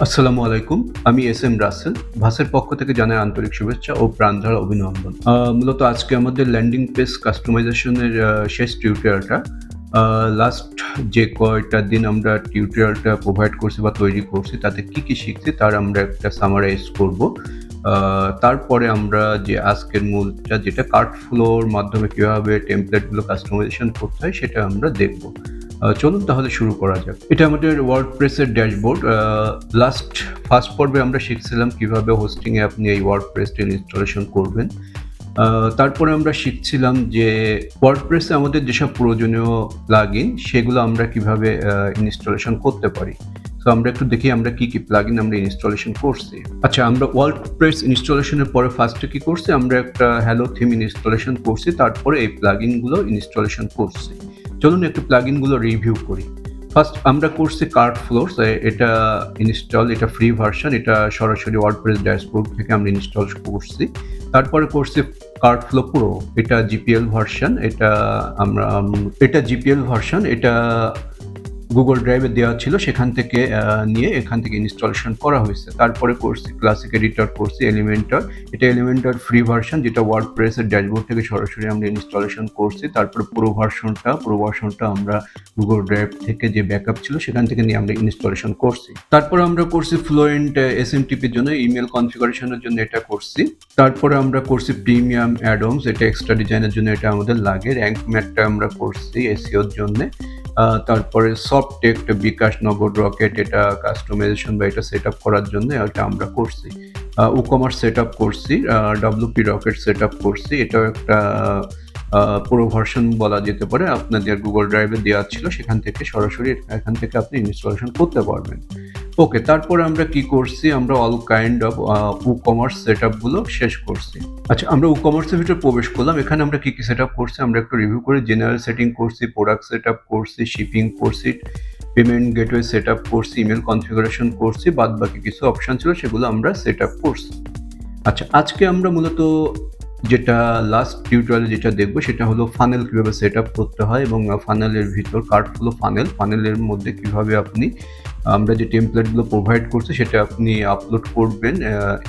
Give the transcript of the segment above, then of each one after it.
আসসালামু আলাইকুম। আমি এস এম রাসেল। ভাসের পক্ষ থেকে জানাই আন্তরিক শুভেচ্ছা ও প্রাণঢালা অভিনন্দন। মূলত আজকে আমাদের ল্যান্ডিং পেজ কাস্টমাইজেশন এর শেষ টিউটোরিয়ালটা। লাস্ট যে কয়টা দিন আমরা টিউটোরিয়ালটা প্রোভাইড করছি বা তৈরি করছি তাতে কি শিখছি তার আমরা একটা সামারাইজ করব। তারপরে আমরা যে আজকের মূলটা যেটা কার্ট ফ্লোর মাধ্যমে কিভাবে টেমপ্লেটগুলো কাস্টমাইজেশন করতে হয় সেটা আমরা দেখব। চলুন তাহলে শুরু করা যাক। এটা আমাদের ওয়ার্ডপ্রেসের ড্যাশবোর্ড। ফার্স্ট পর্বে আমরা শিখছিলাম কিভাবে হোস্টিং এ আপনি এই ওয়ার্ডপ্রেসটা ইনস্টলেশন করবেন। তারপরে আমরা শিখছিলাম যে ওয়ার্ডপ্রেসে আমাদের যেসব প্রয়োজনীয় প্লাগইন সেগুলো আমরা কিভাবে ইনস্টলেশন করতে পারি। তো আমরা একটু দেখি আমরা কি প্লাগইন আমরা ইনস্টলেশন করছি। আচ্ছা, আমরা ওয়ার্ডপ্রেস ইনস্টলেশনের পরে ফার্স্টে কি করছি, আমরা একটা হ্যালো থিম ইনস্টলেশন করছি, তারপরে এই প্লাগইনগুলো ইনস্টলেশন করছি। চলুন একটু প্লাগইনগুলো রিভিউ করি। ফার্স্ট আমরা করছি কার্ট ফ্লোরস। এটা ফ্রি ভার্সন, এটা সরাসরি ওয়ার্ডপ্রেস ড্যাশবোর্ড থেকে আমরা ইনস্টল করছি। তারপরে করছি কার্ট ফ্লো প্রো, এটা জিপিএল ভার্সন। এটা জিপিএল ভার্সন, এটা গুগল ড্রাইভে দেওয়া ছিল, সেখান থেকে নিয়ে এখান থেকে ইনস্টলেশন করা হয়েছে। তারপরে করছি ক্লাসিক এডিটর, করছি এলিমেন্টর। এটা এলিমেন্টর ফ্রি ভার্সন, যেটা ওয়ার্ডপ্রেসের ড্যাশবোর্ড থেকে সরাসরি আমরা ইনস্টলেশন করছি। তারপরে প্রো ভার্সনটা আমরা গুগল ড্রাইভ থেকে যে ব্যাকআপ ছিল সেখান থেকে নিয়ে আমরা ইনস্টলেশন করছি। তারপরে আমরা করছি ফ্লুয়েন্ট এসএমটিপির জন্য ইমেল কনফিগারেশনের জন্য এটা করছি। তারপরে আমরা করছি প্রিমিয়াম অ্যাডমস, এটা এক্সট্রা ডিজাইনের জন্য এটা আমাদের লাগে। র্যাঙ্ক ম্যাটটা আমরা করছি এসইওর জন্য। তারপরে সফট টেক্সট বিকাশ, নগদ, রকেট, এটা কাস্টমাইজেশন বা এটা সেট আপ করার জন্য এটা আমরা করছি। ই-কমার্স সেট আপ করছি, ডব্লিউপি রকেট সেট আপ করছি। এটাও একটা পুরো ভার্সন বলা যেতে পারে, আপনাদের গুগল ড্রাইভে দেওয়া ছিল, সেখান থেকে সরাসরি এখান থেকে আপনি ইনস্টলেশন করতে পারবেন। ওকে, তারপরে আমরা কি করছি, আমরা all kind of e-commerce setup গুলো শেষ করছি। আচ্ছা, আমরা ই-কমার্সের ভিতরে প্রবেশ করলাম। এখানে আমরা কি সেটআপ করছি আমরা একটু রিভিউ করি। জেনারেল সেটিং করছি, প্রোডাক্ট সেটআপ করছি, শিপিং করছি, পেমেন্ট গেটওয়ে সেটআপ করছি, ইমেল কনফিগারেশন করছি, বাদ বাকি কিছু অপশন ছিল সেগুলো আমরা সেটআপ করছি। আচ্ছা, আজকে আমরা মূলত যেটা লাস্ট টিউটোরিয়ালে যেটা দেখবো সেটা হলো ফানেল কিভাবে সেটআপ করতে হয় এবং ফানেলের ভিতর কার্ট ফ্লো ফানেলের মধ্যে কিভাবে আপনি আমরা যে টেমপ্লেটগুলো প্রোভাইড করছি সেটা আপনি আপলোড করবেন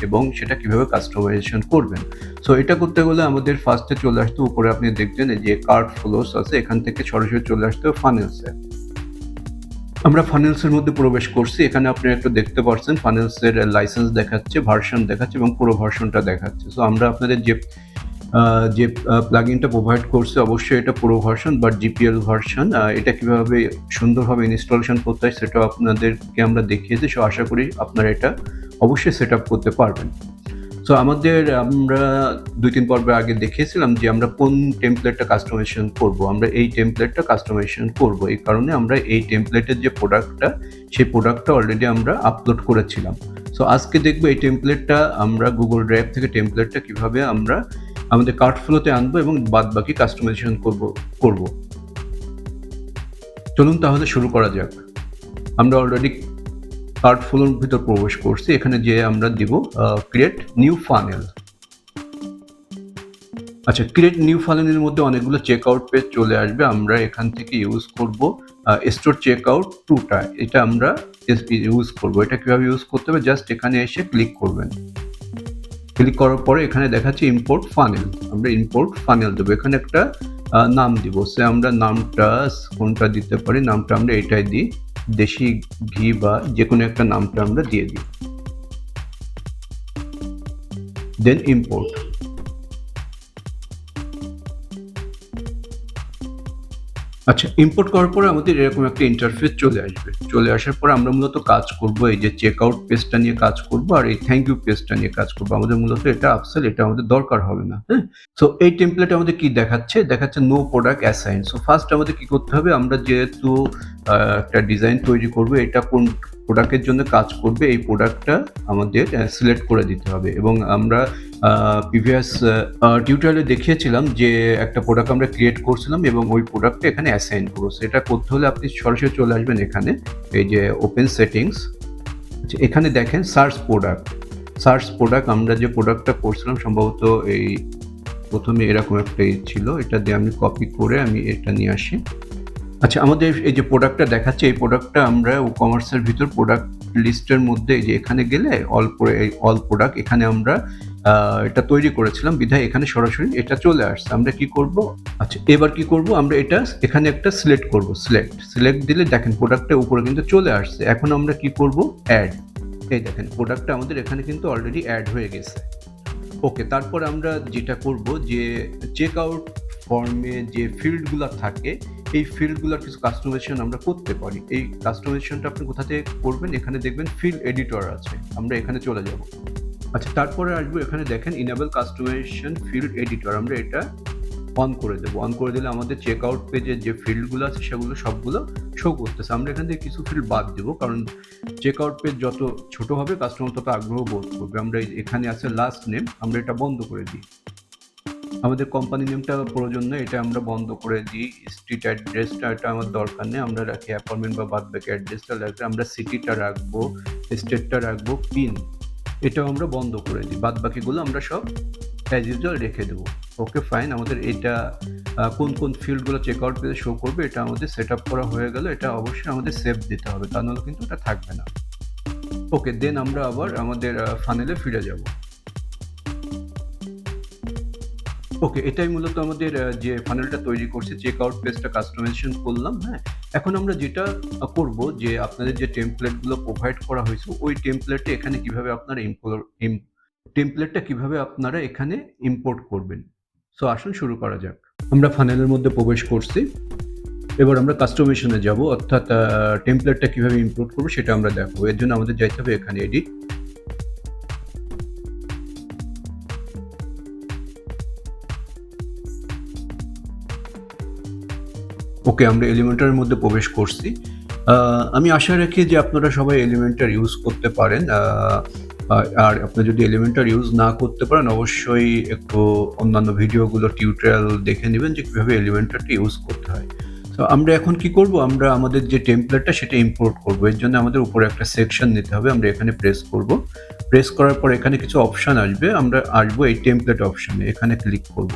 এবং সেটা কিভাবে কাস্টমাইজেশন করবেন। সো এটা করতে গেলে আমাদের ফার্স্টে চলে আসতে, উপরে আপনি দেখছেন যে কার্ট ফ্লোস আছে, এখান থেকে সরাসরি চলে আসতে হবে ফানেলসে। আমরা ফানেলসের মধ্যে প্রবেশ করছি। এখানে আপনি একটু দেখতে পাচ্ছেন ফানেলসের লাইসেন্স দেখাচ্ছে, ভার্সন দেখাচ্ছে এবং পুরো ভার্সনটা দেখাচ্ছে। সো আমরা আপনাদের যে প্লাগইনটা প্রোভাইড করছি অবশ্যই এটা পুরো ভার্সন বা জিপিএল ভার্সন। এটা কিভাবে সুন্দরভাবে ইনস্টলেশন করতে হয় সেটাও আপনাদেরকে আমরা দেখিয়েছি। সো আশা করি আপনারা এটা অবশ্যই সেট আপ করতে পারবেন। সো আমরা ২-৩ পর্বে আগে দেখিয়েছিলাম যে আমরা কোন টেমপ্লেটটা কাস্টমাইজেশন করব। আমরা এই টেমপ্লেটটা কাস্টমাইজেশন করব। এই কারণে আমরা এই টেমপ্লেটের যে প্রোডাক্টটা, সেই প্রোডাক্টটা অলরেডি আমরা আপলোড করেছিলাম। সো আজকে দেখব এই টেমপ্লেটটা আমরা গুগল ড্রাইভ থেকে টেমপ্লেটটা কিভাবে আমরা আমাদের কার্ট ফ্লোতে আনবো এবং বাদবাকি কাস্টমাইজেশন করব। চলুন তাহলে শুরু করা যাক। আমরা অলরেডি কার্ট ফ্লোর ভিতর প্রবেশ করছি। এখানে যেয়ে আমরা দিব ক্রিয়েট নিউ ফানেল। আচ্ছা, ক্রিয়েট নিউ ফানেলের মধ্যে অনেকগুলো চেকআউট পেজ চলে আসবে। আমরা এখান থেকে ইউজ করব স্টোর চেকআউট 2টা। এটা আমরা ইউজ করব। এটা কিভাবে ইউজ করতে হবে, জাস্ট এখানে এসে ক্লিক করবেন। ক্লিক করার পরে এখানে দেখাচ্ছে ইম্পোর্ট ফানেল। আমরা ইম্পোর্ট ফানেল দেবো। এখানে একটা নাম দিব। সে আমরা নামটা কোনটা দিতে পারি, নামটা আমরা এটাই দিই, দেশি ঘি বা যে কোনো একটা নামটা আমরা দিয়ে দিই। দেন ইম্পোর্ট। আচ্ছা, ইম্পোর্ট করার পরে আমাদের এরকম একটা ইন্টারফেস চলে আসবে। চলে আসার পরে আমরা মূলত কাজ করব এই যে চেকআউট পেজটা নিয়ে কাজ করব আর এই থ্যাংক ইউ পেজটা নিয়ে কাজ করব। আমাদের মূলত এটা আপসেল, এটা আমাদের দরকার হবে না। হ্যাঁ? সো এই টেমপ্লেটে আমাদের কি দেখাচ্ছে? দেখাচ্ছে no product assign. So first আমাদের কি করতে হবে? আমরা যেহেতু একটা ডিজাইন তৈরি করব, এটা কোন প্রোডাক্টের জন্য কাজ করবে এই প্রোডাক্টটা আমাদের সিলেক্ট করে দিতে হবে এবং আমরা প্রিভিয়াস টিউটোরিয়ালে দেখিয়েছিলাম যে একটা প্রোডাক্ট আমরা ক্রিয়েট করছিলাম এবং ওই প্রোডাক্টটা এখানে অ্যাসাইন করব। সেটা করতে হলে আপনি সরাসরি চলে আসবেন এখানে, এই যে ওপেন সেটিংস। আচ্ছা, এখানে দেখেন সার্চ প্রোডাক্ট। আমরা যে প্রোডাক্টটা করছিলাম সম্ভবত এই প্রথমে এরকম একটা ছিল, এটা দিয়ে আমি কপি করে আমি এটা নিয়ে আসি। আচ্ছা, আমাদের এই যে প্রোডাক্টটা দেখাচ্ছে এই প্রোডাক্টটা আমরা ই-কমার্সের ভিতর প্রোডাক্ট লিস্টের মধ্যে যে এখানে গেলে অল প্রোডাক্ট এখানে আমরা এটা তৈরি করেছিলাম বিধায় এখানে সরাসরি এটা চলে আসছে। আমরা কি করব, আচ্ছা এবার কি করব, আমরা এটা এখানে একটা সিলেক্ট করব, সিলেক্ট দিলে দেখেন প্রোডাক্টটা উপরে কিন্তু চলে আসছে। এখন আমরা কি করব, অ্যাড, এই দেখেন প্রোডাক্টটা আমাদের এখানে কিন্তু অলরেডি অ্যাড হয়ে গেছে। ওকে, তারপর আমরা যেটা করব যে চেক আউট ফর্মে যে ফিল্ডগুলো থাকে এই ফিল্ডগুলোর কিছু কাস্টমাইজেশন আমরা করতে পারি। এই কাস্টমাইজেশনটা আপনি কোথা থেকে করবেন, এখানে দেখবেন ফিল্ড এডিটর আছে, আমরা এখানে চলে যাব। আচ্ছা তারপরে আসবো, এখানে দেখেন ইনেবল কাস্টমাইজেশন ফিল্ড এডিটর, আমরা এটা অন করে দেবো। অন করে দিলে আমাদের চেক আউট পেজে যে ফিল্ডগুলো আছে সেগুলো সবগুলো শো করতেছে। আমরা এখান থেকে কিছু ফিল্ড বাদ দেবো, কারণ চেক আউট পেজ যত ছোট হবে কাস্টমার তত আগ্রহ বোধ করবে। আমরা এখানে আছে লাস্ট নেম, আমরা এটা বন্ধ করে দিই। আমাদের কোম্পানি নেমটা প্রয়োজন নয়, এটা আমরা বন্ধ করে দিই। স্ট্রিট অ্যাড্রেসটা এটা আমার দরকার নেই, আমরা রাখি অ্যাপার্টমেন্ট বা বাদ বাকি অ্যাড্রেসটা রাখবো। আমরা সিটিটা রাখবো, স্টেটটা রাখবো, পিন এটাও আমরা বন্ধ করে দিই। বাদ বাকিগুলো আমরা সব অ্যাজ ইউজুয়াল রেখে দেবো। ওকে ফাইন, আমাদের এটা কোন কোন ফিল্ডগুলো চেক আউট পেজে শো করবে এটা আমাদের সেট আপ করা হয়ে গেল। এটা অবশ্যই আমাদের সেভ দিতে হবে, তা নাহলে কিন্তু এটা থাকবে না। ওকে, দেন আমরা আবার আমাদের ফানেলে ফিরে যাব। ওকে, এটাই মূলত আমাদের যে ফানেলটা তৈরি করছি, চেক আউট পেজটা কাস্টমাইজেশন করলাম। হ্যাঁ, এখন আমরা যেটা করব যে আপনাদের যে টেমপ্লেটগুলো প্রোভাইড করা হয়েছে ওই টেমপ্লেটটা এখানে কিভাবে আপনারা টেমপ্লেটটা কিভাবে আপনারা এখানে ইম্পোর্ট করবেন। সো আসুন শুরু করা যাক। আমরা ফানেলের মধ্যে প্রবেশ করছি, এবার আমরা কাস্টমাইজেশনে যাব, অর্থাৎ টেমপ্লেটটা কিভাবে ইম্পোর্ট করবো সেটা আমরা দেখবো। এর জন্য আমাদের যাইতে হবে এখানে এডিট, ওকে আমরা এলিমেন্টারের মধ্যে প্রবেশ করছি। আমি আশা রাখি যে আপনারা সবাই এলিমেন্টার ইউজ করতে পারেন। আর আপনি যদি এলিমেন্টার ইউজ না করতে পারেন অবশ্যই একটু অন্যান্য ভিডিওগুলো টিউটোরিয়াল দেখে নেবেন যে কীভাবে এলিমেন্টারটা ইউজ করতে হয়। তো আমরা এখন কি করব, আমরা আমাদের যে টেমপ্লেটটা সেটা ইম্পোর্ট করব। এর জন্য আমাদের উপরে একটা সেকশন নিতে হবে, আমরা এখানে প্রেস করব। প্রেস করার পর এখানে কিছু অপশান আসবে, আমরা আসবো এই টেমপ্লেট অপশানে, এখানে ক্লিক করব।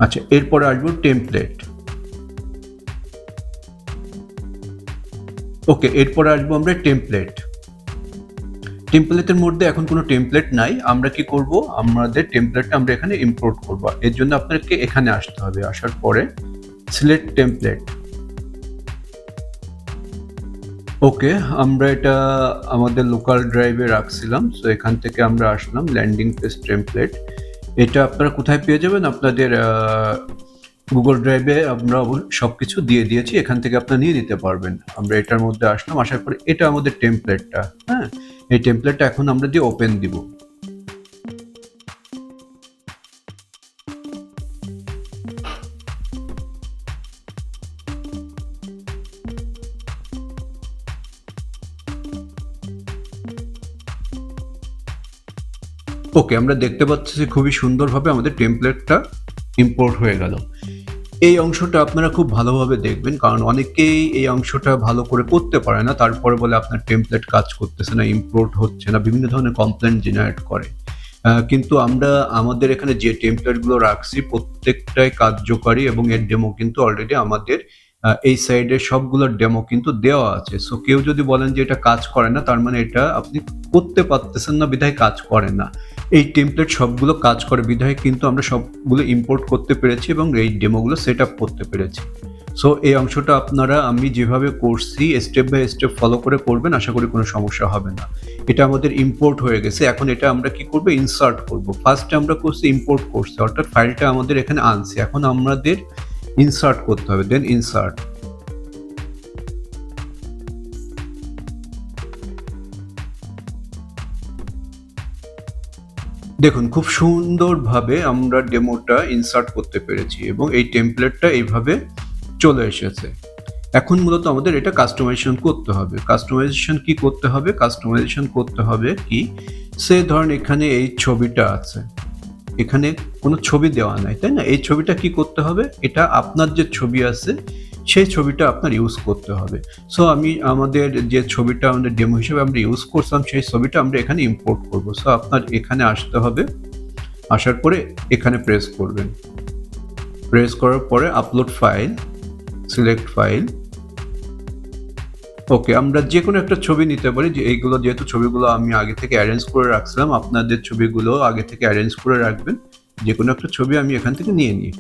আচ্ছা, এরপরে আসবো টেমপ্লেট। ওকে, এরপরে আসবো আমরা টেমপ্লেটের মধ্যে এখন কোনো টেমপ্লেট নাই। আমরা কি করব, আমাদের টেমপ্লেটটা আমরা এখানে ইম্পোর্ট করব। এর জন্য আপনাকে এখানে আসতে হবে, আসার পরে সিলেক্ট টেমপ্লেট। ওকে, আমরা এটা আমাদের লোকাল ড্রাইভে রাখছিলাম, সো এখান থেকে আমরা আসলাম ল্যান্ডিং পেজ টেমপ্লেট। এটা আপনারা কোথায় পেয়ে যাবেন, আপনাদের গুগল ড্রাইভে আমরা সবকিছু দিয়ে দিয়েছি, এখান থেকে আপনারা নিয়ে নিতে পারবেন। আমরা এটার মধ্যে আসলাম, আসার পরে এটা আমাদের টেমপ্লেটটা। হ্যাঁ, এই টেমপ্লেটটা এখন আমরা দিয়ে ওপেন দিব। ওকে, আমরা দেখতে পাচ্ছি যে খুবই সুন্দরভাবে আমাদের টেমপ্লেটটা ইম্পোর্ট হয়ে গেল। এই অংশটা আপনারা খুব ভালোভাবে দেখবেন, কারণ অনেকেই এই অংশটা ভালো করে করতে পারে না, তারপরে বলে আপনার টেমপ্লেট কাজ করতেছে না, ইম্পোর্ট হচ্ছে না, বিভিন্ন ধরনের কমপ্লেন্ট জেনারেট করে। কিন্তু আমরা আমাদের এখানে যে টেমপ্লেটগুলো রাখছি প্রত্যেকটাই কার্যকারী এবং এর ডেমো কিন্তু অলরেডি আমাদের এই সাইডে সবগুলোর ডেমো কিন্তু দেওয়া আছে। সো কেউ যদি বলেন যে এটা কাজ করে না, তার মানে এটা আপনি করতে পারতেছেন না বিধায় কাজ করে না। এই টেমপ্লেট সবগুলো কাজ করে বিধায় কিন্তু আমরা সবগুলো ইম্পোর্ট করতে পেরেছি এবং এই ডেমোগুলো সেট আপ করতে পেরেছি। সো এই অংশটা আপনারা আমি যেভাবে করছি স্টেপ বাই স্টেপ ফলো করে করবেন, আশা করি কোনো সমস্যা হবে না। এটা আমাদের ইম্পোর্ট হয়ে গেছে, এখন এটা আমরা কি করব, ইনসার্ট করব। ফার্স্টে আমরা করছি ইম্পোর্ট করছি, অর্থাৎ ফাইলটা আমাদের এখানে আনছি, এখন আমাদের ইনসার্ট করতে হবে। দেন ইনসার্ট, দেখুন খুব সুন্দরভাবে আমরা ডেমোটা ইনসার্ট করতে পেরেছি এবং এই টেমপ্লেটটা এইভাবে চলে এসেছে। এখন মূলত আমাদের এটা কাস্টমাইজেশন করতে হবে। কাস্টমাইজেশন কি করতে হবে, কাস্টমাইজেশন করতে হবে কি, সে ধরেন এখানে এই ছবিটা আছে, এখানে কোনো ছবি দেওয়া নাই, তাই না? এই ছবিটা কি করতে হবে, এটা আপনার যে ছবি আছে সেই ছবিটা আপনার ইউজ করতে হবে। সো আমি আমাদের যে ছবিটা আমাদের ডেমো হিসেবে আমরা ইউজ করছিলাম সেই ছবিটা আমরা এখানে ইম্পোর্ট করব। সো আপনার এখানে আসতে হবে, আসার পরে এখানে প্রেস করবেন। প্রেস করার পরে আপলোড ফাইল, সিলেক্ট ফাইল। ওকে, আমরা যে কোনো একটা ছবি নিতে পারি, যে এইগুলো যেহেতু ছবিগুলো আমি আগে থেকে অ্যারেঞ্জ করে রাখছিলাম, আপনাদের ছবিগুলো আগে থেকে অ্যারেঞ্জ করে রাখবেন। যে কোনো একটা ছবি আমি এখান থেকে নিয়ে নিই।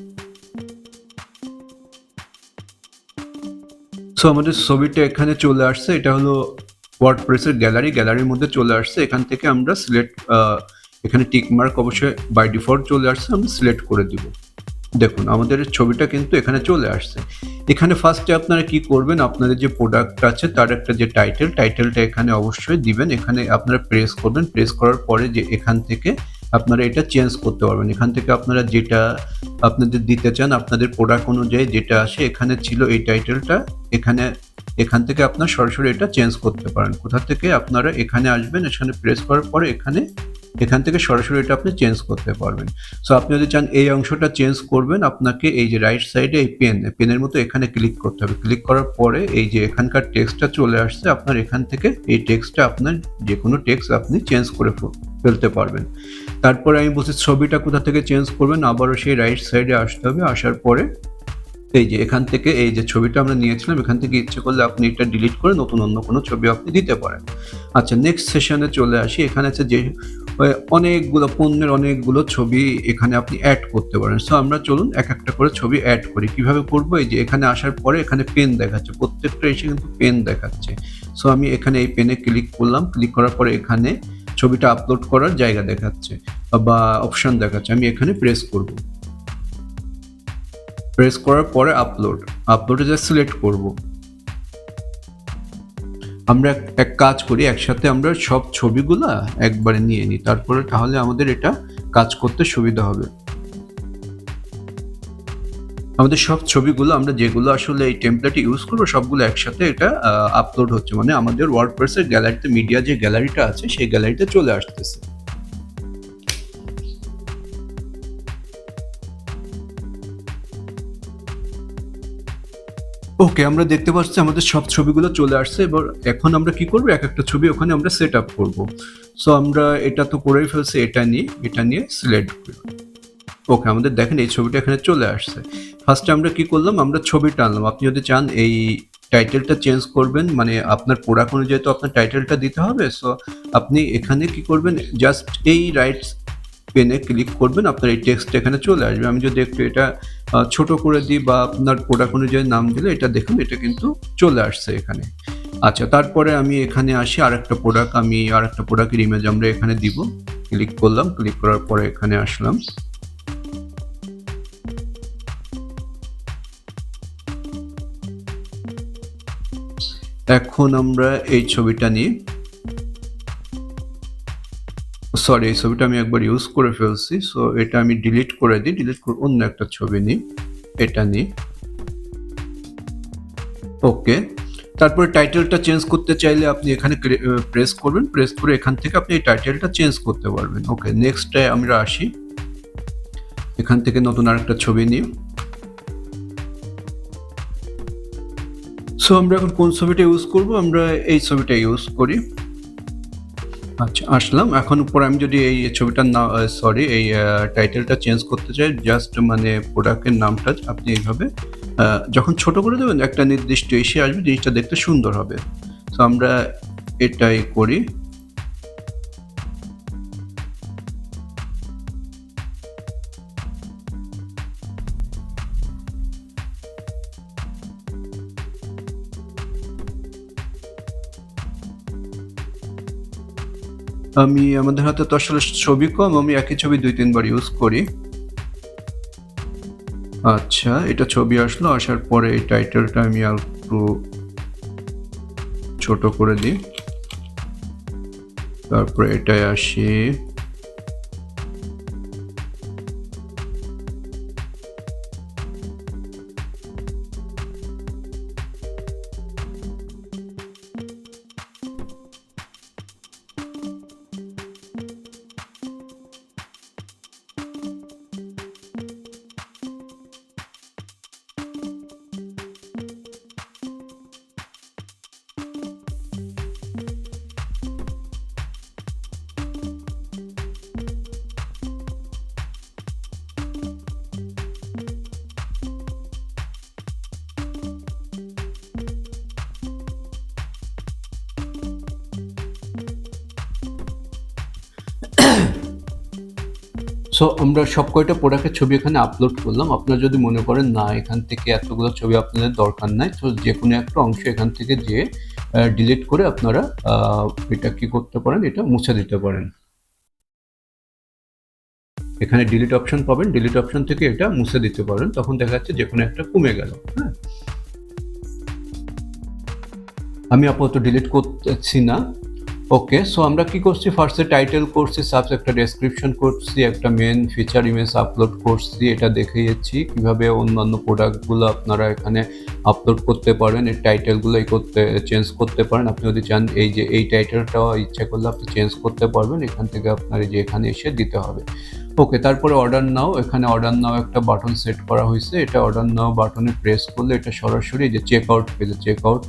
সো আমাদের ছবিটা এখানে চলে আসছে, এটা হলো ওয়ার্ডপ্রেসের গ্যালারির মধ্যে চলে আসছে। এখান থেকে আমরা সিলেক্ট, এখানে টিক মার্ক অবশ্যই বাই ডিফল্ট চলে আসছে, আমরা সিলেক্ট করে দিব। দেখুন আমাদের ছবিটা কিন্তু এখানে চলে আসছে। এখানে ফার্স্টে আপনারা কি করবেন, আপনাদের যে প্রোডাক্ট আছে তার একটা যে টাইটেলটা এখানে অবশ্যই দিবেন। এখানে আপনারা প্রেস করবেন, প্রেস করার পরে যে এখান থেকে আপনারা এটা চেঞ্জ করতে পারবেন। এখান থেকে আপনারা যেটা আপনাদের দিতে চান, আপনাদের প্রোডাক্ট অনুযায়ী যেটা আসে, এখানে ছিল এই টাইটেলটা, এখান থেকে আপনারা সরাসরি এটা চেঞ্জ করতে পারেন। কোথা থেকে আপনারা এখানে আসবেন, এখানে প্রেস করার পরে এখান থেকে সরাসরি এটা আপনি চেঞ্জ করতে পারবেন। সো আপনি যদি চান এই অংশটা চেঞ্জ করবেন, আপনাকে এই যে রাইট সাইডে এই পেনের মতো এখানে ক্লিক করতে হবে। ক্লিক করার পরে এই যে এখানকার টেক্সটটা চলে আসছে, আপনার এখান থেকে এই টেক্সটটা আপনার যে কোনো টেক্সট আপনি চেঞ্জ করে ফেলতে পারবেন। তারপরে আমি বলছি ছবিটা কোথা থেকে চেঞ্জ করবেন, আবারও সেই রাইট সাইডে আসতে হবে। আসার পরে এই যে এখান থেকে এই যে ছবিটা আমরা নিয়েছিলাম, এখান থেকে ইচ্ছে করলে আপনি এটা ডিলিট করে নতুন অন্য কোনো ছবি আপনি দিতে পারেন। আচ্ছা, নেক্সট সেশনে চলে আসি। এখানে আছে যে অনেকগুলো পণ্যের অনেকগুলো ছবি এখানে আপনি অ্যাড করতে পারেন। সো আমরা চলুন এক একটা করে ছবি অ্যাড করি। কিভাবে করবো, এই যে এখানে আসার পরে এখানে পেন দেখাচ্ছে, প্রত্যেকটা এসে কিন্তু পেন দেখাচ্ছে। সো আমি এখানে এই পেনে ক্লিক করলাম, ক্লিক করার পরে এখানে ছবিটা আপলোড করার জায়গা দেখাচ্ছে বা অপশন দেখাচ্ছে, আমি এখানে প্রেস করব। প্রেস করার পরে আপলোডে যা সিলেক্ট করব। আমরা এক কাজ করি, একসাথে আমরা সব ছবিগুলা একবারে নিয়ে নিই, তারপরে তাহলে আমাদের এটা কাজ করতে সুবিধা হবে। আমাদের সব ছবিগুলো আমরা যেগুলো আসলে এই টেমপ্লেটে ইউজ করবো সবগুলো একসাথে এটা আপলোড হচ্ছে, মানে আমাদের ওয়ার্ডপ্রেসের গ্যালারিতে মিডিয়া যে গ্যালারিটা আছে সেই গ্যালারিতে চলে আসতেছে। ওকে, আমরা দেখতে পাচ্ছি আমাদের সব ছবিগুলো চলে আসছে। এবার এখন আমরা কি করবো, এক একটা ছবি ওখানে আমরা সেট আপ করবো। সো আমরা এটা তো করেই ফেলছি, এটা নিয়ে সিলেক্ট করি। ওকে, আমাদের দেখেন এই ছবিটা এখানে চলে আসছে। ফার্স্টে আমরা কি করলাম, আমরা ছবিটা আনলাম। আপনি যদি চান এই টাইটেলটা চেঞ্জ করবেন, মানে আপনার প্রোডাক্ট অনুযায়ী তো আপনার টাইটেলটা দিতে হবে। সো আপনি এখানে কি করবেন, জাস্ট এই রাইট পেনে ক্লিক করবেন, আপনার এই টেক্সট এখানে চলে আসবে। আমি যদি একটু এটা ছোট করে দিই বা আপনার প্রোডাক্ট অনুযায়ী নাম দিলে, এটা দেখুন এটা কিন্তু চলে আসছে এখানে। আচ্ছা, তারপরে আমি এখানে আসি, আরেকটা প্রোডাক্টের ইমেজ আমরা এখানে দিব। ক্লিক করলাম, ক্লিক করার পরে এখানে আসলাম। এখন আমরা এই ছবিটা নিয়ে, সরি এই ছবিটা আমি একবার ইউজ করে ফেলছি। সো এটা আমি ডিলিট করে দিই, ডিলিট করে অন্য একটা ছবি নিই, এটা নিই। ওকে, তারপরে টাইটেলটা চেঞ্জ করতে চাইলে আপনি এখানে প্রেস করবেন, প্রেস করে এখান থেকে আপনি এই টাইটেলটা চেঞ্জ করতে পারবেন। ওকে, নেক্সটে আমরা আসি, এখান থেকে নতুন আরেকটা ছবি নিই। সো আমরা এখন কোন ছবিটা ইউজ করব, আমরা এই ছবিটা ইউজ করি। আচ্ছা, আসলাম। এখন উপরে আমি যদি এই ছবিটার নাম, সরি এই টাইটেলটা চেঞ্জ করতে চাই, জাস্ট মানে প্রোডাক্টের নামটা আপনি এইভাবে যখন ছোট করে দেবেন একটা নির্দিষ্ট এসে আসবে, জিনিসটা দেখতে সুন্দর হবে। সো আমরা এটাই করি। আমাদের হাতে তো আসলে ছবি কম, আমি একই ছবি 2-3 বার ইউজ করি। আচ্ছা, এটা ছবি আসলো, আসার পরে এই টাইটেলটা আমি একটু ছোট করে দিই। তারপরে এটায় আসি, সো আমরা সব কয়টা প্রোডাক্টের ছবি এখানে আপলোড করলাম। আপনারা যদি মনে করেন না এখান থেকে এতগুলো ছবি আপনাদের দরকার নাই, তো যেকোনো একটা অংশ এখান থেকে যেয়ে ডিলিট করে আপনারা এটা কি করতে পারেন, এটা মুছে দিতে পারেন। এখানে ডিলিট অপশন পাবেন, ডিলিট অপশন থেকে এটা মুছে দিতে পারেন, তখন দেখা যাচ্ছে যেকোনো একটা কমে গেল। হ্যাঁ, আমি আপাতত ডিলিট করতেছি না। ওকে, সো আমরা কি করছি, ফার্স্টে টাইটেল করছি, সাবস একটা ডেসক্রিপশন করছি, একটা মেন ফিচার ইমেজ আপলোড করছি, এটা দেখিয়েছি কিভাবে অন্যান্য প্রোডাক্টগুলো আপনারা এখানে আপলোড করতে পারেন, এই টাইটেলগুলো চেঞ্জ করতে পারেন। আপনি যদি চান এই যে এই টাইটেলটাও ইচ্ছা করলে আপনি চেঞ্জ করতে পারবেন, এখান থেকে আপনার এই যে এখানে এসে দিতে হবে। ওকে, তারপরে অর্ডার নাও, এখানে অর্ডার নাও একটা বাটন সেট করা হয়েছে, এটা অর্ডার নাও বাটনে প্রেস করলে এটা সরাসরি যে চেক আউট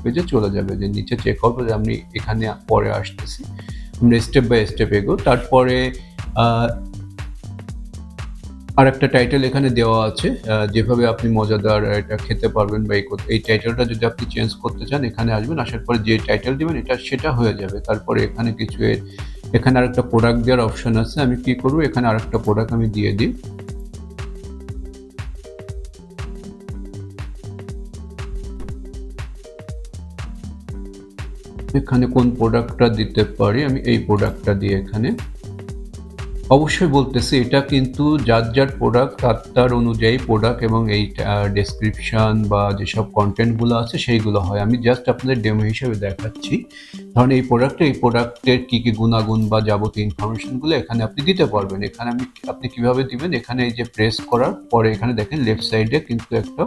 পেজে চলে যাবে, যে নিচে চেক আউট পেজে। আমি এখানে পরে আসতেছি, আমরা স্টেপ বাই স্টেপ এগো। তারপরে আর একটা টাইটেল এখানে দেওয়া আছে, যেভাবে আপনি মজাদার এটা খেতে পারবেন বা এই টাইটেলটা যদি আপনি চেঞ্জ করতে চান এখানে আসবেন, আসার পরে যে টাইটেল দিবেন এটা সেটা হয়ে যাবে। তারপরে এখানে এখানে আরেকটা প্রোডাক্ট দেওয়ার অপশন আছে, আমি কি করব, এখানে আরেকটা প্রোডাক্ট আমি দিয়ে দিই। এখানে কোন প্রোডাক্টটা দিতে পারি, আমি এই প্রোডাক্টটা দিয়ে এখানে অবশ্যই বলতেছি, এটা কিন্তু যার প্রোডাক্ট তার অনুযায়ী প্রোডাক্ট এবং এই ডেসক্রিপশন বা যেসব কন্টেন্টগুলো আছে সেইগুলো হয়। আমি জাস্ট আপনাদের ডেমো হিসেবে দেখাচ্ছি। ধরুন এই প্রোডাক্টের কী কী গুণাগুণ বা যাবতীয় ইনফরমেশনগুলো এখানে আপনি দিতে পারবেন। এখানে আপনি কিভাবে দিবেন, এখানে এই যে প্রেস করার পরে এখানে দেখেন লেফট সাইডে কিন্তু একটা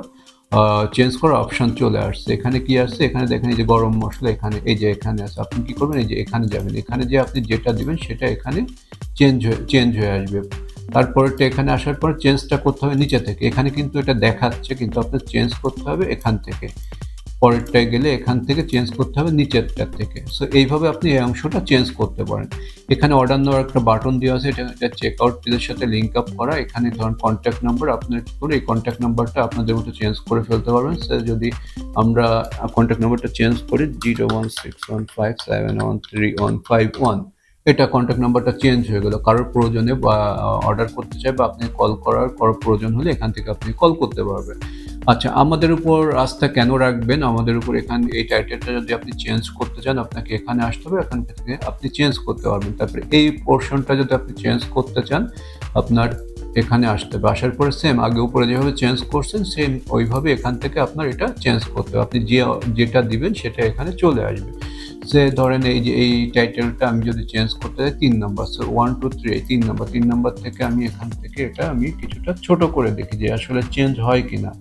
চেঞ্জ করার অপশন চলে আসছে। এখানে কি আসছে, এখানে দেখেন এই যে গরম মশলা, এখানে এই যে এখানে আছে। আপনি কি করবেন, এই যে এখানে যাবেন, এখানে যে আপনি যেটা দিবেন সেটা এখানে চেঞ্জ হয়ে আসবে। তারপরেরটা এখানে আসার পর চেঞ্জটা করতে হবে নিচে থেকে। এখানে কিন্তু এটা দেখাচ্ছে, কিন্তু আপনার চেঞ্জ করতে হবে এখান থেকে। পরেরটায় গেলে এখান থেকে চেঞ্জ করতে হবে নিচেরটার থেকে। সো এইভাবে আপনি এই অংশটা চেঞ্জ করতে পারেন। এখানে অর্ডার নেওয়ার একটা বাটন দেওয়া আছে, এটা চেক আউট পেজের সাথে লিঙ্ক আপ করা। এখানে ধরুন কন্ট্যাক্ট নাম্বার, আপনার কি করে এই কন্ট্যাক্ট নাম্বারটা আপনাদের মতো চেঞ্জ করে ফেলতে পারবেন। সো যদি আমরা কন্ট্যাক্ট নাম্বারটা চেঞ্জ করি 01615713151, এটা কন্ট্যাক্ট নাম্বারটা চেঞ্জ হয়ে গেল। কারোর প্রয়োজনে বা অর্ডার করতে চাই বা আপনি কল করার প্রয়োজন হলে এখান থেকে আপনি কল করতে পারবেন। আচ্ছা, আমাদের উপর আস্থা কেন রাখবেন, আমাদের উপর এখানে এই টাইটেলটা যদি আপনি চেঞ্জ করতে চান আপনাকে এখানে আসতে হবে, এখান থেকে আপনি চেঞ্জ করতে পারবেন। তারপরে এই পোর্শনটা যদি আপনি চেঞ্জ করতে চান আপনার এখানে আসতে হবে, আসার পরে সেম আগে উপরে যেভাবে চেঞ্জ করছেন সেম ওইভাবে এখান থেকে আপনার এটা চেঞ্জ করতে হবে। আপনি যেটা দিবেন সেটা এখানে চলে আসবে। সে ধরেন এই যে এই টাইটেলটা আমি যদি চেঞ্জ করতে চাই 3 নাম্বার, সো 1 2 3 এই 3 নাম্বার থেকে আমি এখান থেকে এটা আমি কিছুটা ছোট করে দেখি যে আসলে চেঞ্জ হয় কিনা।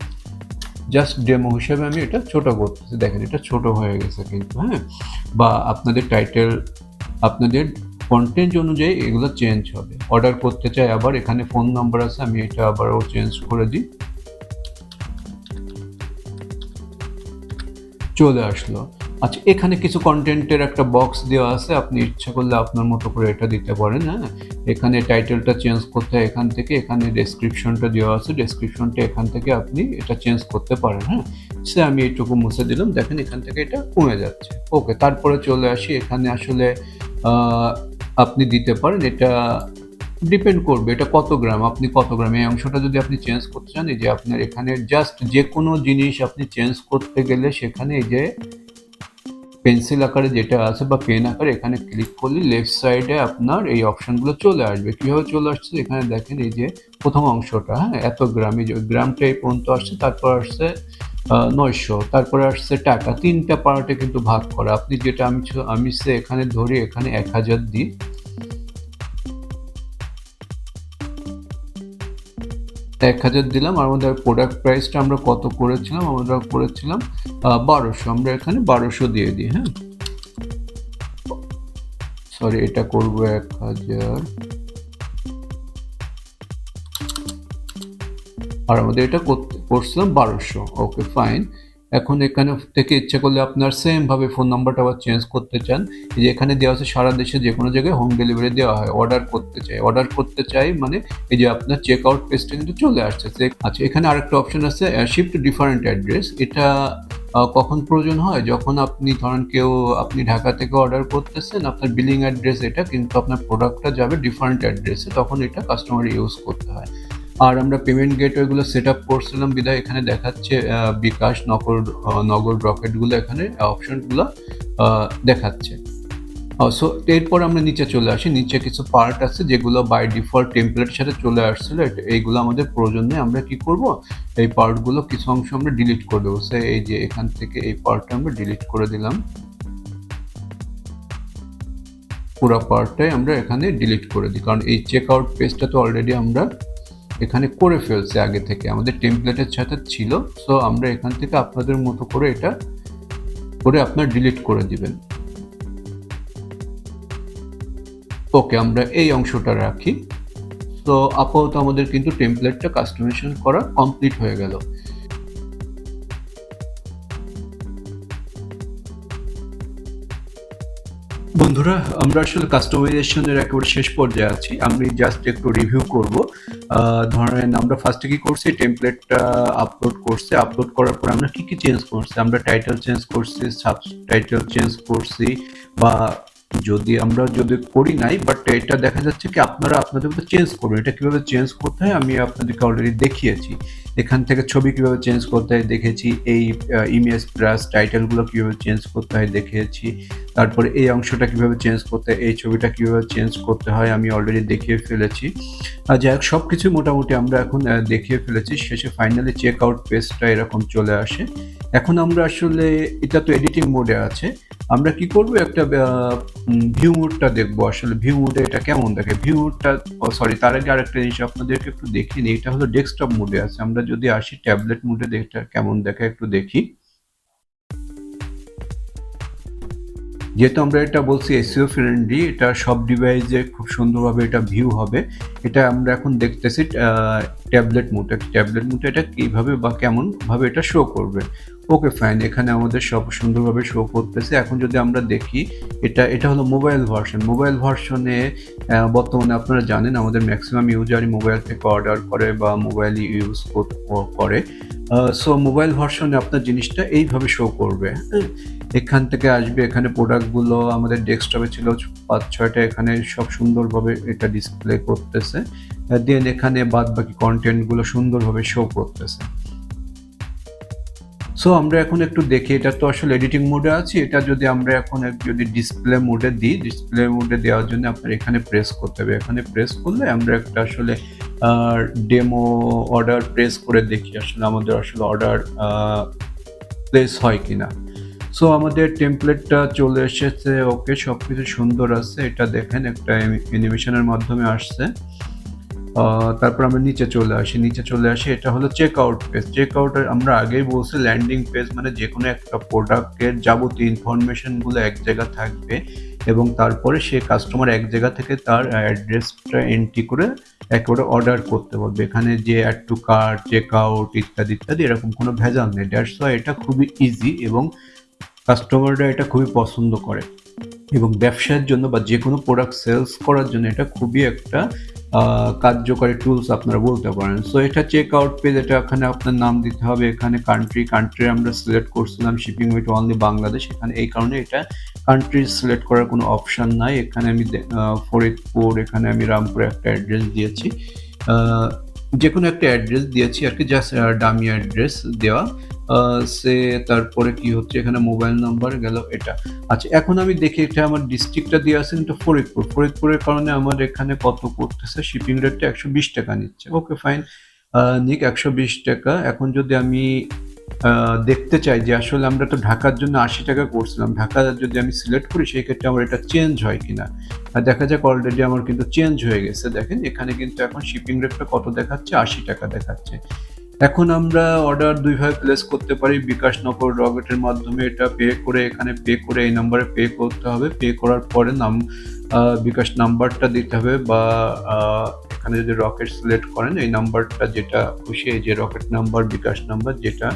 জাস্ট ডেমো হিসেবে আমি এটা ছোট করতেছি, দেখেন এটা ছোট হয়ে গেছে কিন্তু। হ্যাঁ, বা আপনাদের টাইটেল আপনাদের কন্টেন্ট অনুযায়ী এগুলো চেঞ্জ হবে। অর্ডার করতে চাই আবার এখানে ফোন নাম্বার আছে, আমি এটা আবারও চেঞ্জ করে দিই, চলে আসলো। আচ্ছা, এখানে কিছু কন্টেন্টের একটা বক্স দেওয়া আছে, আপনি ইচ্ছা করলে আপনার মতো করে এটা দিতে পারেন। হ্যাঁ, এখানে টাইটেলটা চেঞ্জ করতে হয় এখান থেকে, এখানে ডেসক্রিপশনটা দেওয়া আছে, ডেসক্রিপশনটা এখান থেকে আপনি এটা চেঞ্জ করতে পারেন। হ্যাঁ, সে আমি এইটুকু মুছে দিলাম, দেখেন এখান থেকে এটা কমে যাচ্ছে। ওকে, তারপরে চলে আসি এখানে আসলে আপনি দিতে পারেন, এটা ডিপেন্ড করবে এটা কত গ্রাম, আপনি কত গ্রাম এই অংশটা যদি আপনি চেঞ্জ করতে চান, এই যে আপনার এখানে জাস্ট যে কোনো জিনিস আপনি চেঞ্জ করতে গেলে সেখানে এই যে পেন্সিল আকারে যেটা আছে বা পেন আকারে এখানে ক্লিক করলে লেফট সাইডে আপনার এই অপশনগুলো চলে আসবে। কিভাবে চলে আসছে এখানে দেখেন, এই যে প্রথম অংশটা, হ্যাঁ এত গ্রাম, এই যে গ্রামটা এই পর্যন্ত আসছে, তারপর আসছে 900, তারপরে আসছে টাকা, 3টা পার্টে কিন্তু ভাগ করা। আপনি যেটা আমি এখানে ধরি, এখানে 1000 দিই, দিলাম। আর আমাদের প্রোডাক্ট প্রাইসটা আমরা কত করেছিলাম, আমরা করেছিলাম 1200, আমরা এখানে 1200 দিয়ে দিই। হ্যাঁ, সরি এটা করবো 1000, আর আমাদের এটা করছিলাম 1200। Okay fine. এখন এখানে থেকে ইচ্ছা করলে আপনার সেম ভাবে ফোন নাম্বারটা আবার চেঞ্জ করতে চান, যে এখানে দেওয়া আছে সারা দেশে যে কোনো জায়গায় হোম ডেলিভারি দেওয়া হয়। অর্ডার করতে চাই মানে এই যে আপনার চেক আউট পেজটা কিন্তু চলে আসছে। আচ্ছা, এখানে আরেকটা অপশন আছে শিফট টু ডিফারেন্ট অ্যাড্রেস, এটা কখন প্রয়োজন হয়? যখন আপনি ধরেন আপনি ঢাকা থেকে অর্ডার করতেছেন, আপনার বিলিং অ্যাড্রেস এটা, কিন্তু আপনার প্রোডাক্টটা যাবে ডিফারেন্ট অ্যাড্রেসে, তখন এটা কাস্টমার ইউজ করতে হয়। আর আমরা পেমেন্ট গেটওয়েগুলো সেট আপ করছিলাম বিধায় এখানে দেখাচ্ছে বিকাশ, নগদ, রকেটগুলো এখানে অপশনগুলো দেখাচ্ছে। সো এরপর আমরা নিচে চলে আসি। নিচে কিছু পার্ট আছে যেগুলো বাই ডিফল্ট টেমপ্লেটের সাথে চলে আসছিল। এইগুলো আমাদের প্রয়োজন নেই। আমরা কি করব? এই পার্টগুলো কিছু অংশ আমরা ডিলিট করে দেবো। এই যে এখান থেকে এই পার্টটা আমরা ডিলিট করে দিলাম। পুরা পার্টটাই আমরা এখানে ডিলিট করে দিই। কারণ এই চেক আউট পেজটা তো অলরেডি আমরা এখানে করে ফেলছি আগে থেকে। আমাদের টেমপ্লেটের সাথে ছিল। সো আমরা এখান থেকে আপনাদের মতো করে এটা করে আপনার ডিলিট করে দিবেন। ওকে, আমরা এই অংশটা রাখি। তো আপাতত আমাদের কিন্তু টেমপ্লেটটা কাস্টমাইজেশন করা কমপ্লিট হয়ে গেল। বন্ধুরা, আমরা আসলে কাস্টমাইজেশনের একেবারে শেষ পর্যায়ে আছি। আমি জাস্ট একটু রিভিউ করব। ধরেন আমরা ফার্স্টে কি করছি, টেমপ্লেটটা আপলোড করছি। আপলোড করার পর আমরা কি চেঞ্জ করছি? আমরা টাইটেল চেঞ্জ করছি, সাবটাইটেল চেঞ্জ করছি, বা যদি করি নাই, বাট এটা দেখা যাচ্ছে কি আপনারা আপনাদের মতো চেঞ্জ করবেন। এটা কিভাবে চেঞ্জ করতে হয় আমি আপনাদেরকে অলরেডি দেখিয়েছি। এখান থেকে ছবি কিভাবে চেঞ্জ করতে হয় দেখেছি, এই ইমেজ প্লাস টাইটেলগুলো কিভাবে চেঞ্জ করতে হয় দেখিয়েছি। তারপরে এই অংশটা কিভাবে চেঞ্জ করতে হয়, এই ছবিটা কিভাবে চেঞ্জ করতে হয় আমি অলরেডি দেখিয়ে ফেলেছি। যাই হোক, সবকিছু মোটামুটি আমরা এখন দেখিয়ে ফেলেছি। শেষে ফাইনালি চেক আউট পেজটা এরকম চলে আসে। এখন আমরা আসলে, এটা তো এডিটিং মোডে আছে, আমরা কি করব, একটা ভিউ মোডটা দেখবো। আসলে ভিউ মোডে এটা কেমন দেখে। ভিউ মোডটা, সরি, তার আগে আরেকটা জিনিস আপনাদেরকে একটু দেখিয়ে নিই। এটা হলো ডেস্কটপ মোডে আছে। আমরা যদি আসি ট্যাবলেট মোডে, এটা কেমন দেখে একটু দেখি। যেহেতু আমরা এটা বলছি এসইও ফ্রেন্ডলি, এটা সব ডিভাইসে খুব সুন্দরভাবে এটা ভিউ হবে। এটা আমরা এখন দেখতেছি ট্যাবলেট মোডে। ট্যাবলেট মোডে এটা কিভাবে বা কেমন ভাবে এটা শো করবে। ওকে ফাইন, এখানে আমাদের সব সুন্দরভাবে শো করতেছে। এখন যদি আমরা দেখি, এটা হলো মোবাইল ভার্সন। মোবাইল ভার্সনে বর্তমানে আপনারা জানেন আমাদের ম্যাক্সিমাম ইউজারই মোবাইল থেকে অর্ডার করে বা মোবাইল ইউজ করে। সো মোবাইল ভার্সনে আপনার জিনিসটা এইভাবে শো করবে। হ্যাঁ, এখান থেকে আসবে, এখানে প্রোডাক্টগুলো আমাদের ডেস্কটপে ছিল ৫-৬টা, এখানে সব সুন্দরভাবে এটা ডিসপ্লে করতেছে। দেন এখানে বাদবাকি কন্টেন্টগুলো সুন্দরভাবে শো করতেছে। সো আমরা এখন একটু দেখি, এটা তো আসলে এডিটিং মোডে আছে। এটা যদি আমরা এখন যদি ডিসপ্লে মোডে দিই, ডিসপ্লে মোডে দেওয়ার জন্য আপনার এখানে প্রেস করতে হবে। এখানে প্রেস করলে আমরা একটা আসলে ডেমো অর্ডার প্রেস করে দেখি আসলে আমাদের আসলে অর্ডার প্লেস হয় কিনা। সো আমাদের টেমপ্লেটটা চলে এসেছে। ওকে, সবকিছু সুন্দর আছে। এটা দেখেন একটা অ্যানিমেশনের মাধ্যমে আসছে। তারপর আমরা নিচে চলে আসি। এটা হলো চেক আউট পেজ। চেক আউটের আমরা আগেই বলছি ল্যান্ডিং পেজ মানে যেকোনো একটা প্রোডাক্টের যাবতীয় ইনফরমেশনগুলো এক জায়গায় থাকবে, এবং তারপরে সে কাস্টমার এক জায়গা থেকে তার অ্যাড্রেসটা এন্ট্রি করে একেবারে অর্ডার করতে পারবে। এখানে যে add to cart, check out ইত্যাদি ইত্যাদি এরকম কোনো ভেজাল নেই। দ্যাটস ওয়াই এটা খুবই ইজি, এবং কাস্টমাররা এটা খুবই পছন্দ করে, এবং ব্যবসার জন্য বা যে কোনো প্রোডাক্ট সেলস করার জন্য এটা খুবই একটা কার্যকরী টুলস আপনারা বলতে পারেন। সো এটা চেক আউট পেজ। এটা এখানে আপনার নাম দিতে হবে। এখানে কান্ট্রি আমরা সিলেক্ট করছিলাম শিপিং উইথ অনলি বাংলাদেশ। এখানে এই কারণে এটা কান্ট্রি সিলেক্ট করার কোনো অপশন নাই। এখানে আমি ফরিদপুর, এখানে আমি রামপুরে একটা অ্যাড্রেস দিয়েছি। যে কোনো একটা অ্যাড্রেস দিয়েছি আর কি, জাস্ট ডামি অ্যাড্রেস দেওয়া। তারপরে কি হচ্ছে, এখানে মোবাইল নাম্বার গেল এটা। আচ্ছা, এখন আমি দেখি এটা আমার ডিস্ট্রিক্টটা দিয়ে আছে কিন্তু ফরিদপুরের কারণে আমার এখানে কত পড়তেছে, শিপিং রেটটা ১২০ টাকা নিচ্ছে। ওকে ফাইন, নিক ১২০ টাকা। এখন যদি আমি দেখতে চাই যে আসলে আমরা তো ঢাকার জন্য ৮০ টাকা করছিলাম, ঢাকা যদি আমি সিলেক্ট করি সেই ক্ষেত্রে আমার এটা চেঞ্জ হয় কিনা। দেখা যাক, অলরেডি আমার কিন্তু চেঞ্জ হয়ে গেছে। দেখেন এখানে কিন্তু এখন শিপিং রেটটা কত দেখাচ্ছে, ৮০ টাকা দেখাচ্ছে। এখন আমরা অর্ডার ২ ভাবে প্লেস করতে পারি, বিকাশ, নগদ, রকেটের মাধ্যমে। এটা পে করে, এখানে পে করে এই নাম্বারে পে করতে হবে। পে করার পরে বিকাশ নাম্বারটা দিতে হবে, বা এখানে যদি রকেট সিলেক্ট করেন এই নাম্বারটা যেটা খুশি, এই যে রকেট নাম্বার, বিকাশ নাম্বার যেটা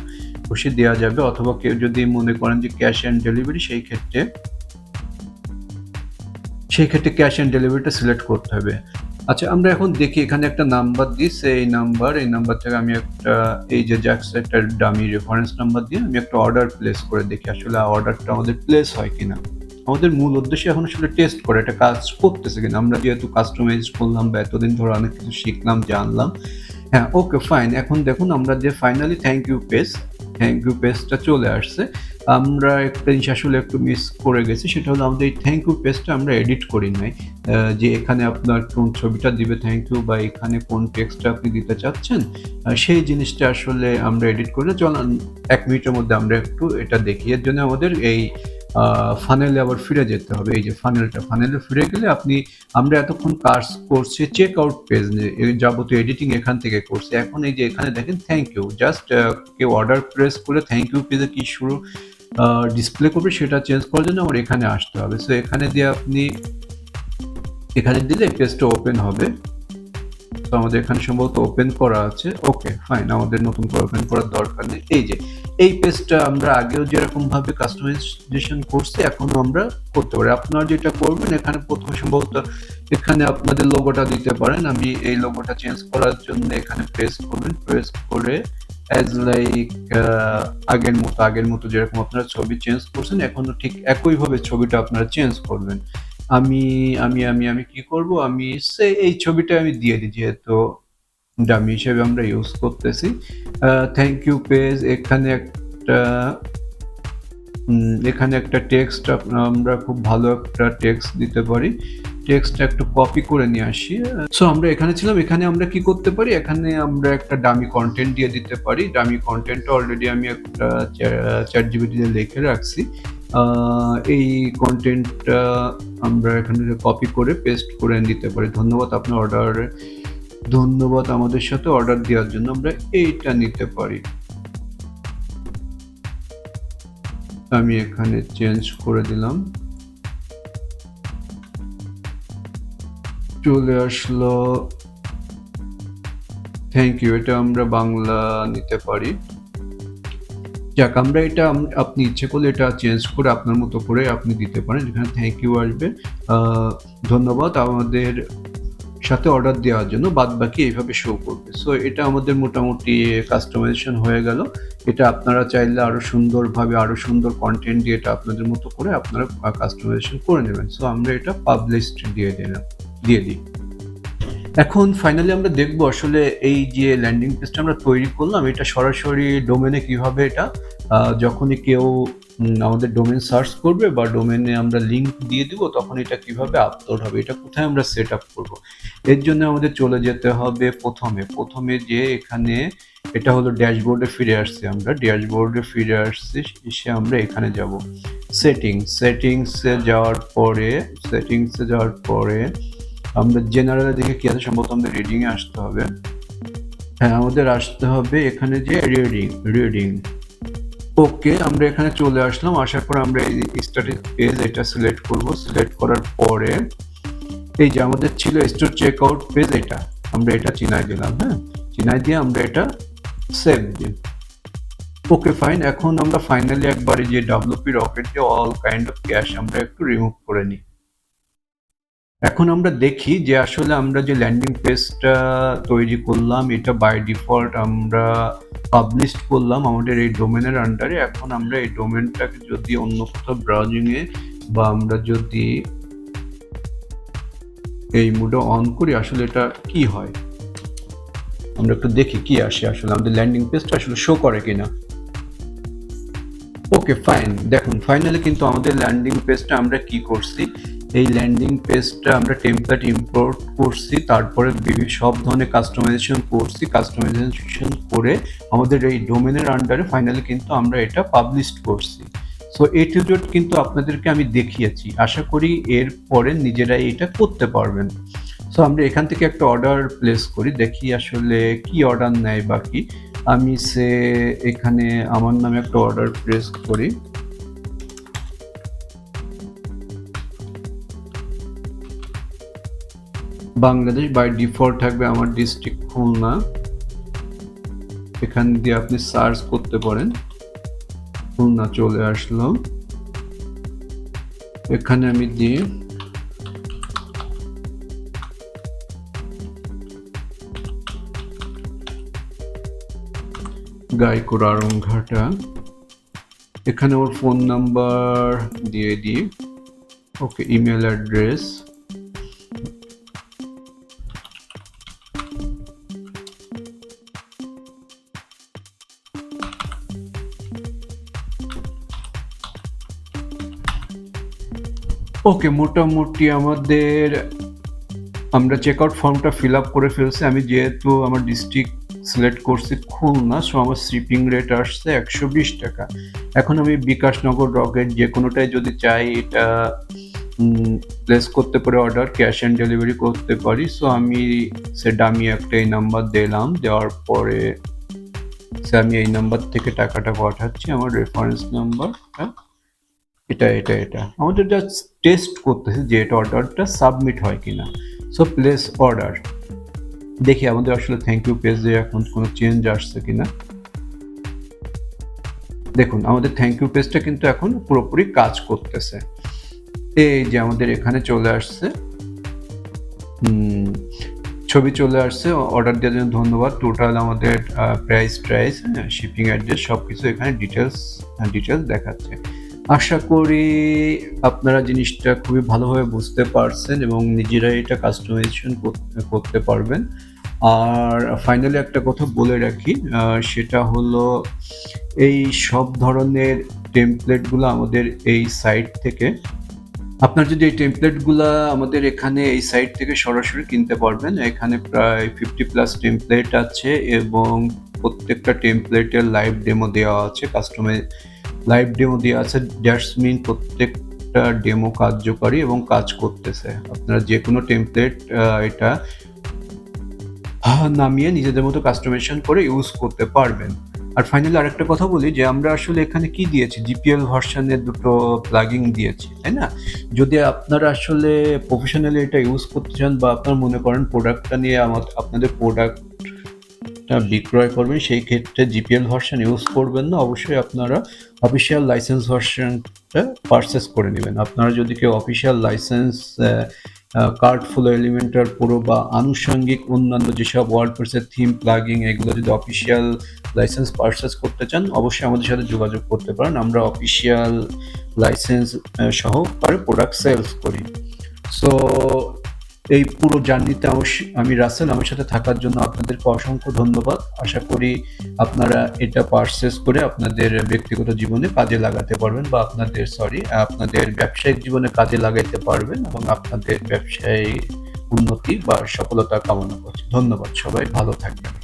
খুশি দেওয়া যাবে। অথবা কেউ যদি মনে করেন যে ক্যাশ অ্যান্ড ডেলিভারি, সেই ক্ষেত্রে ক্যাশ অ্যান্ড ডেলিভারিটা সিলেক্ট করতে হবে। আচ্ছা, আমরা এখন দেখি এখানে একটা নাম্বার দিয়েছে, এই নাম্বার থেকে আমি একটা এই যে জাস্ট একটা ডামি রেফারেন্স নাম্বার দিয়ে আমি একটা অর্ডার প্লেস করে দেখি আসলে অর্ডারটা আমাদের প্লেস হয় কিনা। আমাদের মূল উদ্দেশ্য এখন আসলে টেস্ট করে এটা কাজ করতেছে কিনা। আমরা যেহেতু কাস্টমাইজ করলাম বা এতদিন ধরে অনেক কিছু শিখলাম, জানলাম। হ্যাঁ, ওকে ফাইন। এখন দেখুন আমরা যে ফাইনালি থ্যাংক ইউ পেজটা চলে আসছে। আমরা একটা জিনিস আসলে একটু মিস করে গেছি, সেটা হলো আমাদের এই থ্যাংক ইউ পেজটা আমরা এডিট করি নাই। যে এখানে আপনার কোন ছবিটা দিবে থ্যাংক ইউ বা এখানে কোন টেক্সটটা আপনি দিতে চাচ্ছেন, সেই জিনিসটা আসলে আমরা এডিট করি না। চলুন ১ মিনিটের মধ্যে আমরা একটু এটা দেখি। এর জন্য আমাদের এই ফানেলে আবার ফিরে যেতে হবে। এই যে ফানেলে ফিরে গেলে আমরা এতক্ষণ কাজ করছি চেক আউট পেজ নিয়ে, এই যাবতীয় এডিটিং এখান থেকে করছি। এখন এই যে এখানে দেখেন থ্যাংক ইউ, জাস্ট কেউ অর্ডার প্রেস করে থ্যাংক ইউ পেজে কি শুরু ডিসপ্লে করবে সেটা চেঞ্জ করার জন্য আমার এখানে আসতে হবে। সো এখানে দিলে পেজটা ওপেন হবে। তো আমাদের এখানে সম্ভবত ওপেন করা আছে। ওকে ফাইন, আমাদের নতুন করে ওপেন করার দরকার নেই। এই যে এই পেজটা আমরা আগেও যেরকম ভাবে কাস্টমাইজেশন করছি এখনো আমরা করতে পারি। আপনারা যেটা করবেন এখানে প্রথমে সম্ভবত এখানে আপনাদের লোগোটা দিতে পারেন। আমি এই লোগোটা চেঞ্জ করার জন্য এখানে প্রেস করবেন, প্রেস করে অ্যাজ লাইক আগের মতো যেরকম আপনারা ছবি চেঞ্জ করছেন এখনো ঠিক একইভাবে ছবিটা আপনারা চেঞ্জ করবেন। আমি আমি আমি আমি কি করব, আমি এই ছবিটা আমি দিয়ে দিই যেহেতু ডামি হিসেবে আমরা ইউজ করতেছি। থ্যাংক ইউ পেজ, এখানে একটা টেক্সট আমরা খুব ভালো একটা টেক্সট দিতে পারি। টেক্সটটা একটু কপি করে নিয়ে আসি। সো আমরা এখানে ছিলাম, এখানে আমরা কি করতে পারি, এখানে আমরা একটা ডামি কন্টেন্ট দিয়ে দিতে পারি। ডামি কন্টেন্টটা অলরেডি আমি একটা চ্যাট জিপিটিতে লিখে রাখছি। এই কন্টেন্টটা আমরা এখানে কপি করে পেস্ট করে দিতে পারি। ধন্যবাদ আমাদের সাথে অর্ডার দেওয়ার জন্য, আমরা এইটা নিতে পারি। আমি এখানে চেঞ্জ করে দিলাম, চলে আসলো থ্যাংক ইউ। এটা আমরা বাংলা নিতে পারি। যাক, আমরা এটা আপনি ইচ্ছে করলে এটা চেঞ্জ করে আপনার মতো করে আপনি দিতে পারেন। এখানে থ্যাংক ইউ আসবে, ধন্যবাদ আমাদের সাথে অর্ডার দেওয়ার জন্য, বাদ বাকি এইভাবে শো করবে। সো এটা আমাদের মোটামুটি কাস্টমাইজেশন হয়ে গেল। এটা আপনারা চাইলে আরো সুন্দরভাবে আরো সুন্দর কন্টেন্ট দিয়ে এটা আপনাদের মতো করে আপনারা কাস্টমাইজেশন করে নেবেন। সো আমরা এটা পাবলিশড দিয়ে দিই। এখন ফাইনালি আমরা দেখবো আসলে এই যে ল্যান্ডিং পেজটা আমরা তৈরি করলাম এটা সরাসরি ডোমেনে কিভাবে এটা যখনই কেউ আমাদের ডোমেন সার্চ করবে বা ডোমেনে আমরা লিংক দিয়ে দিব তখন এটা কিভাবে আপলোড হবে, এটা কোথায় আমরা সেট আপ করবো। এর জন্য আমাদের চলে যেতে হবে প্রথমে যে এখানে এটা হলো ড্যাশবোর্ডে ফিরে আসছি, এসে আমরা এখানে যাব সেটিংসে যাওয়ার পরে আমরা জেনারেলে দেখে কি আছে, সম্ভবত আমাদের রিডিং এ আসতে হবে। হ্যাঁ, আমাদের আসতে হবে এখানে যে রিডিং। ওকে, আমরা এখানে চলে আসলাম। আসার পর আমরা এই স্ট্যাটিক পেজ এটা সিলেক্ট করব। সিলেক্ট করার পরে এই যে আমাদের ছিল স্টোর চেকআউট পেজ, আমরা এটা চিনাই দিলাম। হ্যাঁ, চিনাই দিয়ে আমরা এটা সেভ দিই। ওকে ফাইন, এখন আমরা ফাইনালি একবারে যে ডব্লিউপি রকেট দিয়ে অল কাইন্ড অফ ক্যাশ আমরা একটু রিমুভ করে নিই। এখন আমরা দেখি যে আসলে আমরা যে ল্যান্ডিং পেজটা তৈরি করলাম এটা বাই ডিফল্ট আমরা পাবলিশড করলাম আমাদের এই ডোমেনের আন্ডারে। এখন আমরা এই ডোমেনটাকে যদি অন্য কোথাও ব্রাউজিংয়ে বা আমরা যদি এই মোডে অন করি আসলে এটা কি হয়, আমরা একটু দেখি কি আসে, আসলে আমাদের ল্যান্ডিং পেজটা আসলে শো করে কিনা। ওকে ফাইন, দেখুন ফাইনালি কিন্তু আমাদের ল্যান্ডিং পেজটা আমরা কি করছি, এই ল্যান্ডিং পেজটা আমরা টেমপ্লেট ইম্পোর্ট করছি, তারপরে সব ধরনের কাস্টমাইজেশন করে আমাদের এই ডোমেনের আন্ডারে ফাইনালি কিন্তু আমরা এটা পাবলিশ করছি। সো এই টিউটোরিয়াল কিন্তু আপনাদেরকে আমি দেখিয়েছি, আশা করি এর পরে নিজেরাই এটা করতে পারবেন। সো আমরা এখান থেকে একটা অর্ডার প্লেস করি, দেখি আসলে কি অর্ডার নেয় বাকি। আমি এখানে আমার নামে একটা অর্ডার প্লেস করি। বাংলাদেশ, বাই ডিফল্ট থাকবে আমার ডিস্ট্রিক্ট খুলনা। এখান দিয়ে আপনি সার্চ করতে পারেন, খুলনা চলে আসলো। এখানে আমি দিই গাইকো রারংঘাটা, এখানে ওর ফোন নাম্বার দিয়ে দিই, ওকে ইমেল অ্যাড্রেস, ওকে মোটামুটি আমরা চেকআউট ফর্মটা ফিল আপ করে ফেলছি। আমি যেহেতু আমার ডিস্ট্রিক্ট সিলেক্ট করছি খুলনা, সো আমার শিপিং রেট আসছে 120 টাকা। এখন আমি বিকাশনগর, রকেট যে কোনোটাই যদি চাই এটা প্লেস করতে পারি, অর্ডার ক্যাশ অ্যান্ড ডেলিভারি করতে পারি। সো আমি ডামি একটা এই নাম্বার দিলাম, দেওয়ার পরে আমি এই নাম্বার থেকে টাকাটা পাঠাচ্ছি, আমার রেফারেন্স নাম্বারটা এটা আমাদের জাস্ট টেস্ট করতেছে যে এটা অর্ডারটা সাবমিট হয় কিনা। সো প্লেস অর্ডার, দেখি আমাদের আসলে থ্যাংক ইউ পেজে এখন কোনো চেঞ্জ আসছে কিনা। দেখুন আমাদের থ্যাংক ইউ পেজটা কিন্তু এখন পুরোপুরি কাজ করতেছে। এই যে আমাদের এখানে চলে আসছে, ছবি চলে আসছে, অর্ডার দেওয়ার জন্য ধন্যবাদ, টোটাল আমাদের প্রাইস শিপিং অ্যাড্রেস সব কিছু এখানে ডিটেলস দেখাচ্ছে। আশা করি আপনারা জিনিসটা খুবই ভালোভাবে বুঝতে পারছেন এবং নিজেরাই এটা কাস্টমাইজেশন করতে পারবেন। আর ফাইনালি একটা কথা বলে রাখি, সেটা হলো এই সব ধরনের টেমপ্লেটগুলো আমাদের এই সাইট থেকে, আপনার যদি এই টেমপ্লেটগুলা আমাদের এখানে এই সাইট থেকে সরাসরি কিনতে পারবেন। এখানে প্রায় 50+ টেমপ্লেট আছে এবং প্রত্যেকটা টেমপ্লেটের লাইভ ডেমো দেওয়া আছে, লাইভ ডেমো দেওয়া আছে, দ্যাটস মিন প্রত্যেকটা ডেমো কার্যকরী এবং কাজ করতেছে। আপনারা যে কোনো টেমপ্লেট এটা নামিয়ে নিজেদের মতো কাস্টমাইজেশন করে ইউজ করতে পারবেন। আর ফাইনালি আরেকটা কথা বলি যে আমরা আসলে এখানে কি দিয়েছি, জিপিএল ভার্সনের দুটো প্লাগইন দিয়েছি, তাই না? যদি আপনারা আসলে প্রফেশনালি এটা ইউজ করতে চান বা আপনারা মনে করেন প্রোডাক্টটা নিয়ে আপনাদের প্রোডাক্টটা বিক্রয় করবেন, সেই ক্ষেত্রে জিপিএল ভার্সন ইউজ করবেন না, অবশ্যই আপনারা অফিসিয়াল লাইসেন্স ভার্সনটা পারচেস করে নেবেন। আপনারা যদি কেউ official licence card flow, Elementor pro বা আনুষঙ্গিক অন্যান্য যেসব ওয়ার্ডপ্রেসের থিম প্লাগইন এগুলো যদি অফিসিয়াল লাইসেন্স পারচেস করতে চান, অবশ্যই আমাদের সাথে যোগাযোগ করতে পারেন। আমরা অফিসিয়াল লাইসেন্স সহকারে প্রোডাক্ট সেলস করি। সো এই পুরো জার্নিতে আমি রাসেল, আমার সাথে থাকার জন্য আপনাদেরকে অসংখ্য ধন্যবাদ। আশা করি আপনারা এটা পারচেস করে আপনাদের ব্যক্তিগত জীবনে কাজে লাগাতে পারবেন বা আপনাদের ব্যবসায়িক জীবনে কাজে লাগাইতে পারবেন এবং আপনাদের ব্যবসায়ী উন্নতি বা সফলতা কামনা করছি। ধন্যবাদ, সবাই ভালো থাকবেন।